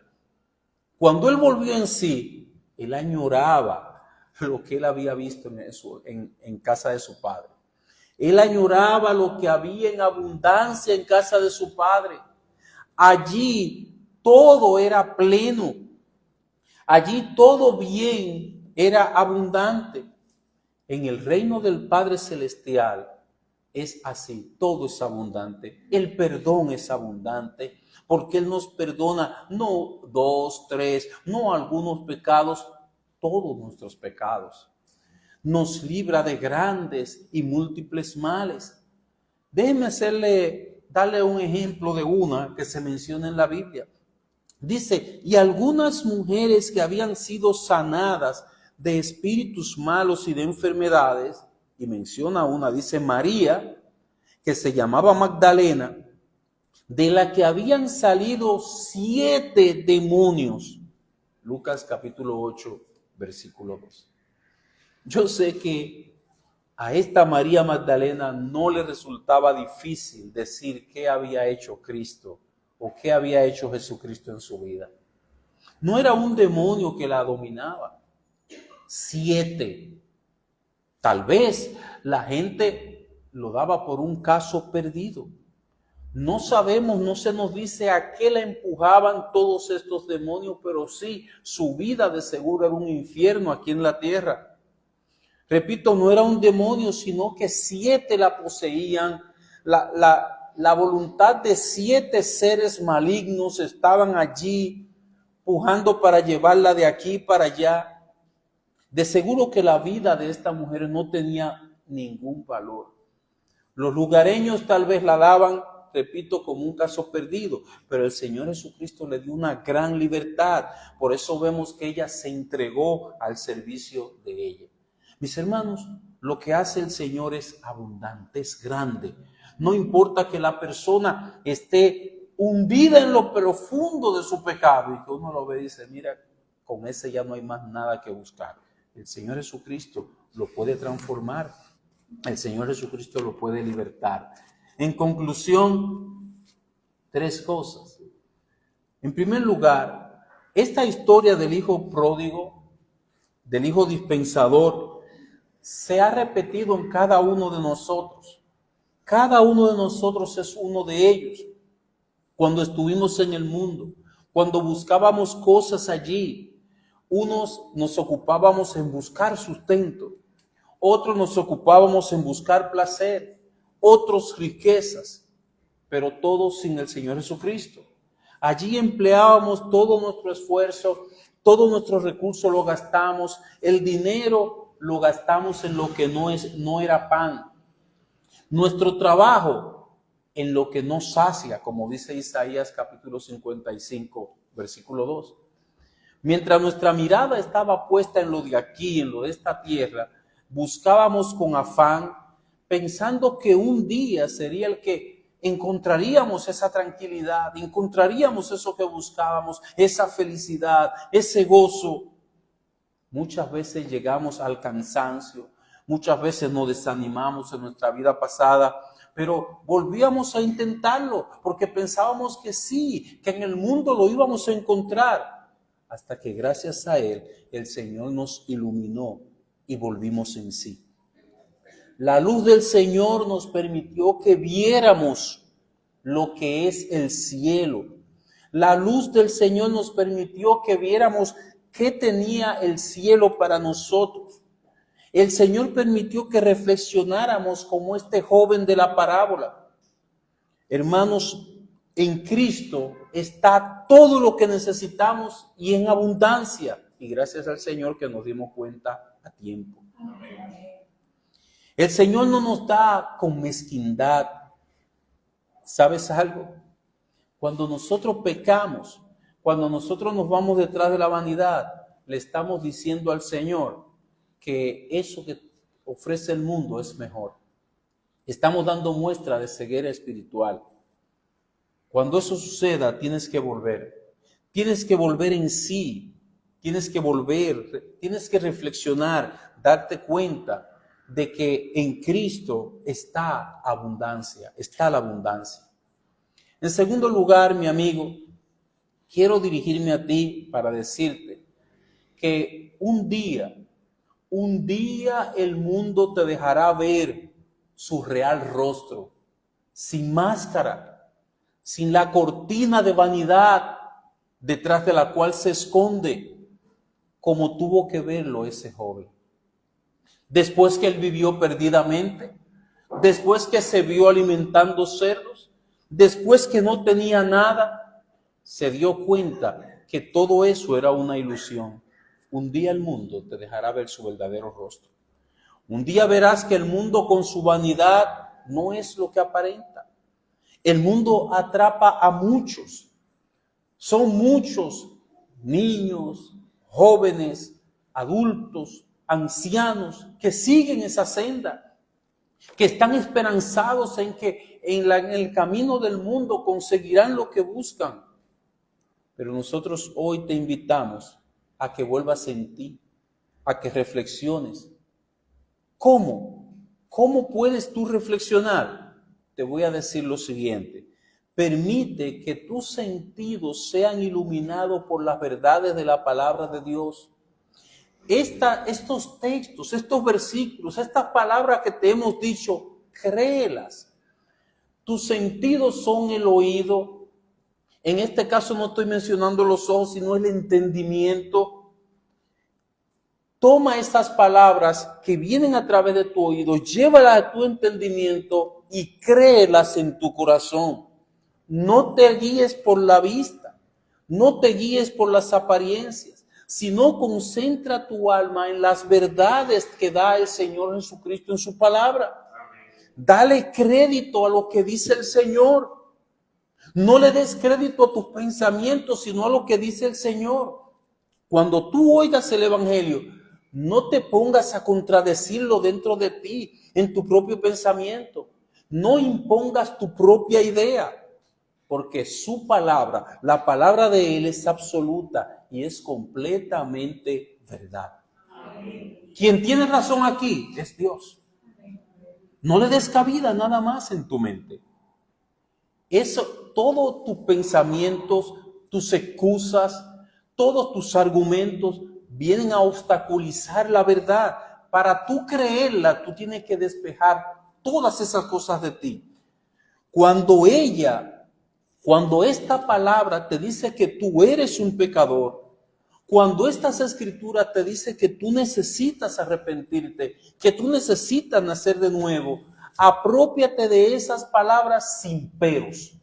Cuando él volvió en sí, él añoraba lo que él había visto en casa de su padre. Él añoraba lo que había en abundancia en casa de su padre. Allí todo era pleno. Allí todo bien era abundante. En el reino del Padre Celestial, es así, todo es abundante. El perdón es abundante, porque Él nos perdona no 2, 3, no algunos pecados, todos nuestros pecados. Nos libra de grandes y múltiples males. Déjeme darle un ejemplo de una que se menciona en la Biblia. Dice, y algunas mujeres que habían sido sanadas de espíritus malos y de enfermedades, y menciona una, dice María, que se llamaba Magdalena, de la que habían salido 7 demonios. Lucas capítulo 8, versículo 2. Yo sé que a esta María Magdalena no le resultaba difícil decir qué había hecho Cristo o qué había hecho Jesucristo en su vida. No era un demonio que la dominaba. 7. Tal vez la gente lo daba por un caso perdido. No sabemos, no se nos dice a qué la empujaban todos estos demonios, pero sí, su vida de seguro era un infierno aquí en la tierra. Repito, no era un demonio, sino que 7 la poseían. La voluntad de 7 seres malignos estaban allí, pujando para llevarla de aquí para allá. De seguro que la vida de esta mujer no tenía ningún valor. Los lugareños tal vez la daban, repito, como un caso perdido, pero el Señor Jesucristo le dio una gran libertad. Por eso vemos que ella se entregó al servicio de ella. Mis hermanos, lo que hace el Señor es abundante, es grande. No importa que la persona esté hundida en lo profundo de su pecado y que uno lo ve y dice, mira, con ese ya no hay más nada que buscar. El Señor Jesucristo lo puede transformar. El Señor Jesucristo lo puede libertar. En conclusión, 3 cosas. En primer lugar, esta historia del hijo pródigo, del hijo dispensador, se ha repetido en cada uno de nosotros. Cada uno de nosotros es uno de ellos. Cuando estuvimos en el mundo, cuando buscábamos cosas allí, unos nos ocupábamos en buscar sustento, otros nos ocupábamos en buscar placer, otros riquezas, pero todos sin el Señor Jesucristo. Allí empleábamos todo nuestro esfuerzo, todo nuestro recurso lo gastamos, el dinero lo gastamos en lo que no era pan. Nuestro trabajo en lo que no sacia, como dice Isaías capítulo 55, versículo 2. Mientras nuestra mirada estaba puesta en lo de aquí, en lo de esta tierra, buscábamos con afán, pensando que un día sería el que encontraríamos esa tranquilidad, encontraríamos eso que buscábamos, esa felicidad, ese gozo. Muchas veces llegamos al cansancio, muchas veces nos desanimamos en nuestra vida pasada, pero volvíamos a intentarlo porque pensábamos que sí, que en el mundo lo íbamos a encontrar, hasta que gracias a Él, el Señor nos iluminó y volvimos en sí. La luz del Señor nos permitió que viéramos lo que es el cielo. La luz del Señor nos permitió que viéramos qué tenía el cielo para nosotros. El Señor permitió que reflexionáramos como este joven de la parábola. Hermanos, en Cristo está todo lo que necesitamos y en abundancia. Y gracias al Señor que nos dimos cuenta a tiempo. El Señor no nos da con mezquindad. ¿Sabes algo? Cuando nosotros pecamos, cuando nosotros nos vamos detrás de la vanidad, le estamos diciendo al Señor que eso que ofrece el mundo es mejor. Estamos dando muestra de ceguera espiritual. Cuando eso suceda, tienes que volver. Tienes que volver en sí. Tienes que volver, tienes que reflexionar, darte cuenta de que en Cristo está abundancia, está la abundancia. En segundo lugar, mi amigo, quiero dirigirme a ti para decirte que un día el mundo te dejará ver su real rostro, sin máscara, sin la cortina de vanidad detrás de la cual se esconde, como tuvo que verlo ese joven. Después que él vivió perdidamente, después que se vio alimentando cerdos, después que no tenía nada, se dio cuenta que todo eso era una ilusión. Un día el mundo te dejará ver su verdadero rostro. Un día verás que el mundo con su vanidad no es lo que aparenta. El mundo atrapa a muchos. Son muchos niños, jóvenes, adultos, ancianos que siguen esa senda, que están esperanzados en que en el camino del mundo conseguirán lo que buscan. Pero nosotros hoy te invitamos a que vuelvas en ti, a que reflexiones. ¿Cómo? ¿Cómo puedes tú reflexionar? Te voy a decir lo siguiente. Permite que tus sentidos sean iluminados por las verdades de la palabra de Dios. Estos textos, estos versículos, estas palabras que te hemos dicho, créelas. Tus sentidos son el oído. En este caso no estoy mencionando los ojos, sino el entendimiento. Toma estas palabras que vienen a través de tu oído, llévalas a tu entendimiento y créelas en tu corazón. No te guíes por la vista, no te guíes por las apariencias, sino concentra tu alma en las verdades que da el Señor Jesucristo en su palabra. Dale crédito a lo que dice el Señor. No le des crédito a tus pensamientos, sino a lo que dice el Señor. Cuando tú oigas el Evangelio, no te pongas a contradecirlo dentro de ti, en tu propio pensamiento. No impongas tu propia idea, porque su palabra, la palabra de Él es absoluta y es completamente verdad. Quien tiene razón aquí es Dios. No le des cabida nada más en tu mente. Eso, todos tus pensamientos, tus excusas, todos tus argumentos vienen a obstaculizar la verdad. Para tú creerla, tú tienes que despejar todas esas cosas de ti. Cuando esta palabra te dice que tú eres un pecador, cuando estas escrituras te dicen que tú necesitas arrepentirte, que tú necesitas nacer de nuevo, aprópiate de esas palabras sin peros,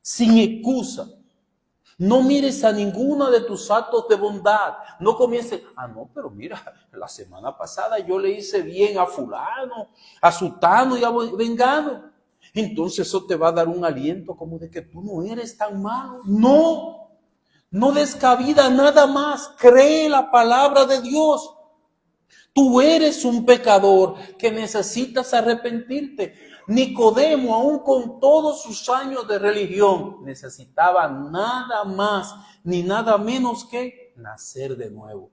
sin excusa. No mires a ninguno de tus actos de bondad. No comiences, no, pero mira, la semana pasada yo le hice bien a fulano, a sutano y a vengano. Entonces eso te va a dar un aliento como de que tú no eres tan malo. No des cabida nada más. Cree la palabra de Dios. Tú eres un pecador que necesitas arrepentirte. Nicodemo, aún con todos sus años de religión, necesitaba nada más ni nada menos que nacer de nuevo.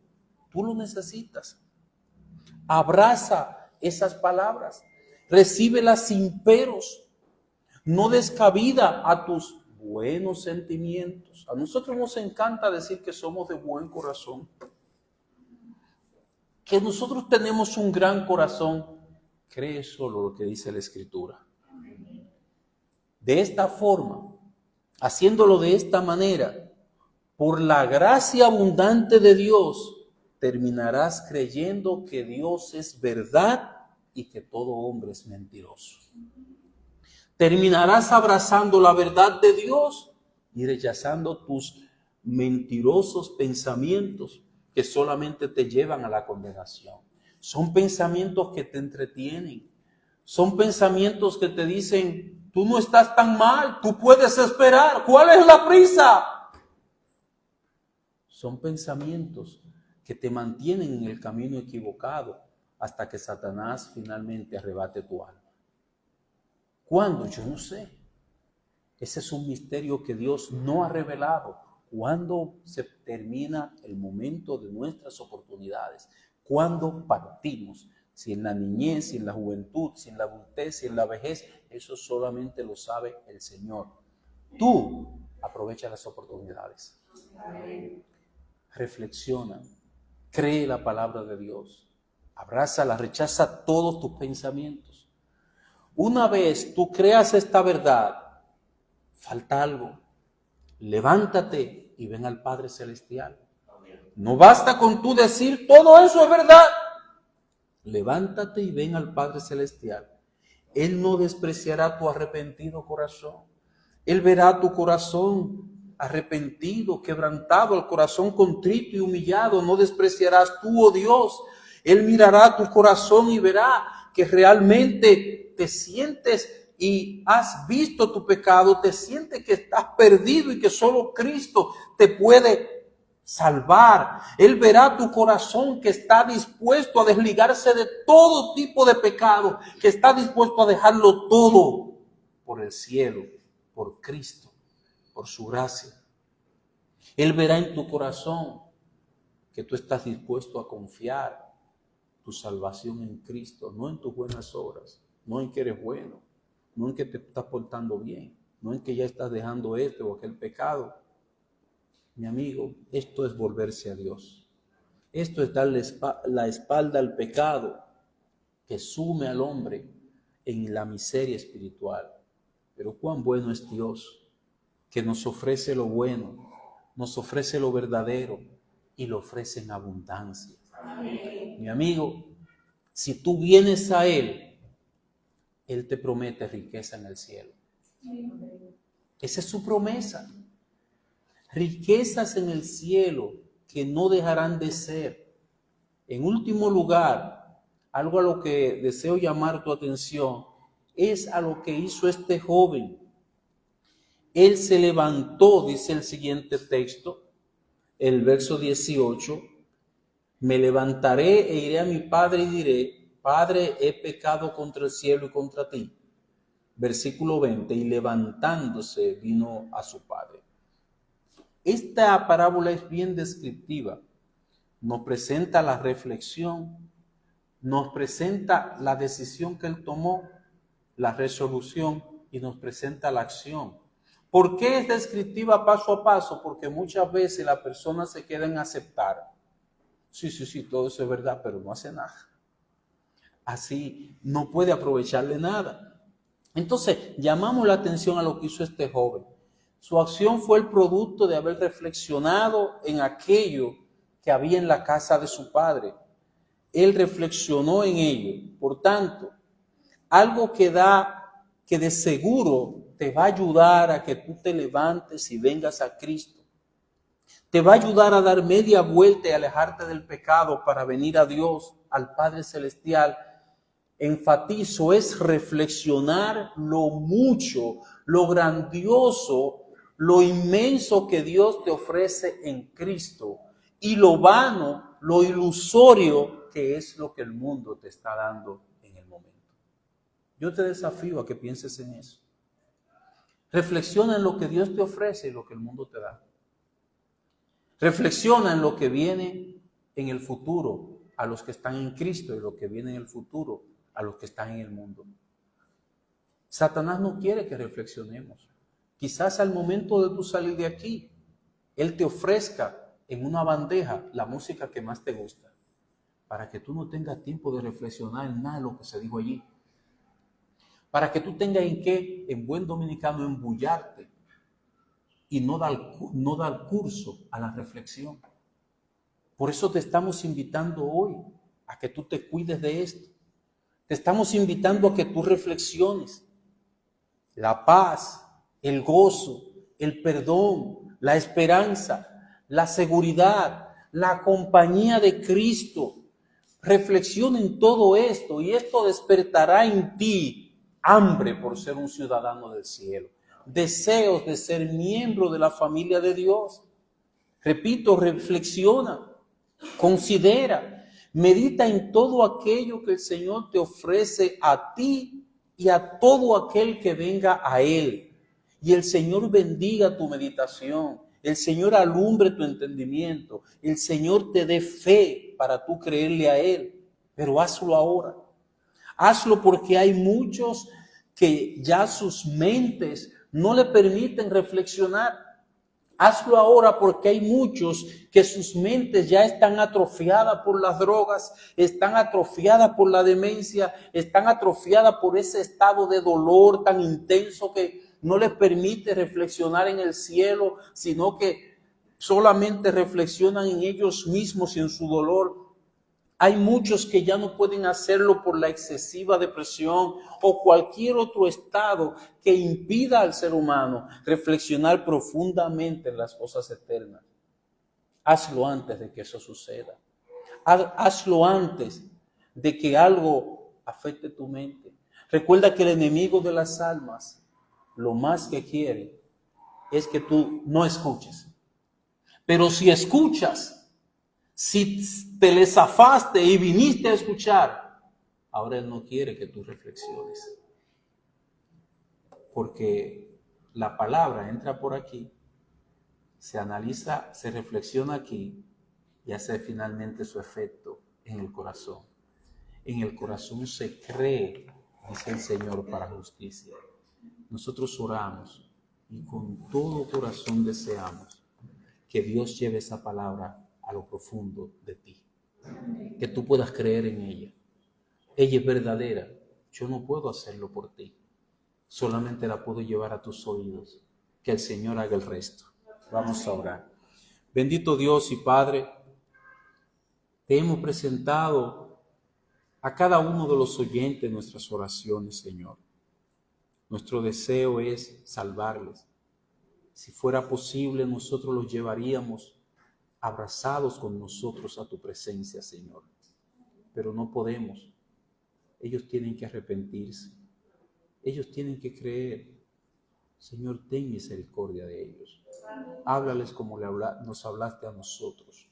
Tú lo necesitas. Abraza esas palabras. Recíbelas sin peros. No des cabida a tus buenos sentimientos. A nosotros nos encanta decir que somos de buen corazón. Que nosotros tenemos un gran corazón, cree solo lo que dice la Escritura. De esta forma, haciéndolo de esta manera, por la gracia abundante de Dios, terminarás creyendo que Dios es verdad y que todo hombre es mentiroso. Terminarás abrazando la verdad de Dios y rechazando tus mentirosos pensamientos que solamente te llevan a la condenación. Son pensamientos que te entretienen. Son pensamientos que te dicen, tú no estás tan mal, tú puedes esperar. ¿Cuál es la prisa? Son pensamientos que te mantienen en el camino equivocado hasta que Satanás finalmente arrebate tu alma. ¿Cuándo? Yo no sé. Ese es un misterio que Dios no ha revelado. ¿Cuándo se termina el momento de nuestras oportunidades? ¿Cuándo partimos? Si en la niñez, si en la juventud, si en la adultez, si en la vejez, eso solamente lo sabe el Señor. Tú aprovecha las oportunidades. Reflexiona, cree la palabra de Dios, abrázala, rechaza todos tus pensamientos. Una vez tú creas esta verdad, falta algo. Levántate y ven al Padre Celestial. No basta con tú decir todo eso es verdad. Levántate y ven al Padre Celestial. Él no despreciará tu arrepentido corazón. Él verá tu corazón arrepentido, quebrantado, el corazón contrito y humillado. No despreciarás tú, oh Dios. Él mirará tu corazón y verá que realmente te sientes y has visto tu pecado, te sientes que estás perdido y que solo Cristo te puede salvar. Él verá tu corazón que está dispuesto a desligarse de todo tipo de pecado, que está dispuesto a dejarlo todo por el cielo, por Cristo, por su gracia. Él verá en tu corazón que tú estás dispuesto a confiar tu salvación en Cristo, no en tus buenas obras, no en que eres bueno, no en que te estás portando bien, no en que ya estás dejando este o aquel pecado. Mi amigo, esto es volverse a Dios. Esto es darle la espalda al pecado que sume al hombre en la miseria espiritual. Pero cuán bueno es Dios, que nos ofrece lo bueno, nos ofrece lo verdadero y lo ofrece en abundancia. Amén. Mi amigo, si tú vienes a Él, Él te promete riqueza en el cielo. Amén. Esa es su promesa. Riquezas en el cielo que no dejarán de ser. En último lugar, algo a lo que deseo llamar tu atención es a lo que hizo este joven. Él se levantó, dice el siguiente texto, el verso 18, me levantaré e iré a mi padre y diré, Padre, he pecado contra el cielo y contra ti. Versículo 20, y levantándose vino a su padre. Esta parábola es bien descriptiva. Nos presenta la reflexión, nos presenta la decisión que él tomó, la resolución y nos presenta la acción. ¿Por qué es descriptiva paso a paso? Porque muchas veces la persona se queda en aceptar. Sí, todo eso es verdad, pero no hace nada. Así no puede aprovecharle nada. Entonces, llamamos la atención a lo que hizo este joven. Su acción fue el producto de haber reflexionado en aquello que había en la casa de su padre. Él reflexionó en ello. Por tanto, algo que de seguro te va a ayudar a que tú te levantes y vengas a Cristo. Te va a ayudar a dar media vuelta y alejarte del pecado para venir a Dios, al Padre Celestial. Enfatizo, es reflexionar lo mucho, lo grandioso, lo inmenso que Dios te ofrece en Cristo y lo vano, lo ilusorio que es lo que el mundo te está dando en el momento. Yo te desafío a que pienses en eso. Reflexiona en lo que Dios te ofrece y lo que el mundo te da. Reflexiona en lo que viene en el futuro a los que están en Cristo y lo que viene en el futuro a los que están en el mundo. Satanás no quiere que reflexionemos. Quizás al momento de tu salir de aquí, él te ofrezca en una bandeja la música que más te gusta, para que tú no tengas tiempo de reflexionar en nada de lo que se dijo allí. Para que tú tengas en buen dominicano, embullarte y no dar curso a la reflexión. Por eso te estamos invitando hoy a que tú te cuides de esto. Te estamos invitando a que tú reflexiones. La paz, el gozo, el perdón, la esperanza, la seguridad, la compañía de Cristo. Reflexiona en todo esto y esto despertará en ti hambre por ser un ciudadano del cielo, deseos de ser miembro de la familia de Dios. Repito, reflexiona, considera, medita en todo aquello que el Señor te ofrece a ti y a todo aquel que venga a Él. Y el Señor bendiga tu meditación, el Señor alumbre tu entendimiento, el Señor te dé fe para tú creerle a Él, pero hazlo ahora. Hazlo porque hay muchos que ya sus mentes no le permiten reflexionar. Hazlo ahora porque hay muchos que sus mentes ya están atrofiadas por las drogas, están atrofiadas por la demencia, están atrofiadas por ese estado de dolor tan intenso que no les permite reflexionar en el cielo, sino que solamente reflexionan en ellos mismos y en su dolor. Hay muchos que ya no pueden hacerlo por la excesiva depresión o cualquier otro estado que impida al ser humano reflexionar profundamente en las cosas eternas. Hazlo antes de que eso suceda. Hazlo antes de que algo afecte tu mente. Recuerda que el enemigo de las almas lo más que quiere es que tú no escuches. Pero si escuchas, si te le zafaste y viniste a escuchar, ahora Él no quiere que tú reflexiones. Porque la palabra entra por aquí, se analiza, se reflexiona aquí y hace finalmente su efecto en el corazón. En el corazón se cree, dice el Señor, para justicia. Nosotros oramos y con todo corazón deseamos que Dios lleve esa palabra a lo profundo de ti. Que tú puedas creer en ella. Ella es verdadera. Yo no puedo hacerlo por ti. Solamente la puedo llevar a tus oídos. Que el Señor haga el resto. Vamos a orar. Bendito Dios y Padre, te hemos presentado a cada uno de los oyentes nuestras oraciones, Señor. Nuestro deseo es salvarles. Si fuera posible, nosotros los llevaríamos abrazados con nosotros a tu presencia, Señor. Pero no podemos. Ellos tienen que arrepentirse. Ellos tienen que creer. Señor, ten misericordia de ellos. Háblales como nos hablaste a nosotros.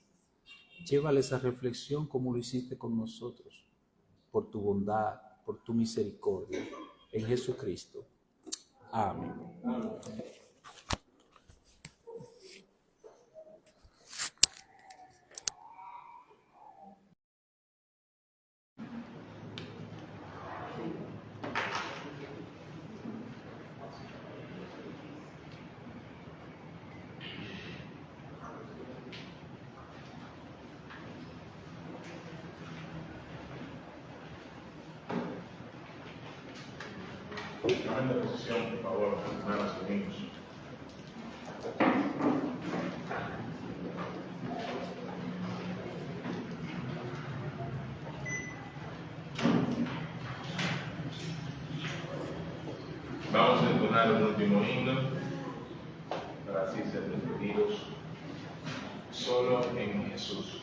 Llévales a reflexión como lo hiciste con nosotros. Por tu bondad, por tu misericordia. En Jesucristo. Amén. Tomen la posición, por favor, hermanos y amigos. Vamos a entonar un último himno para así ser despedidos solo en Jesús.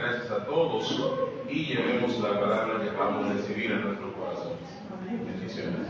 gracias a todos y llevemos la palabra que acabamos de recibir en nuestros corazones. Bendiciones.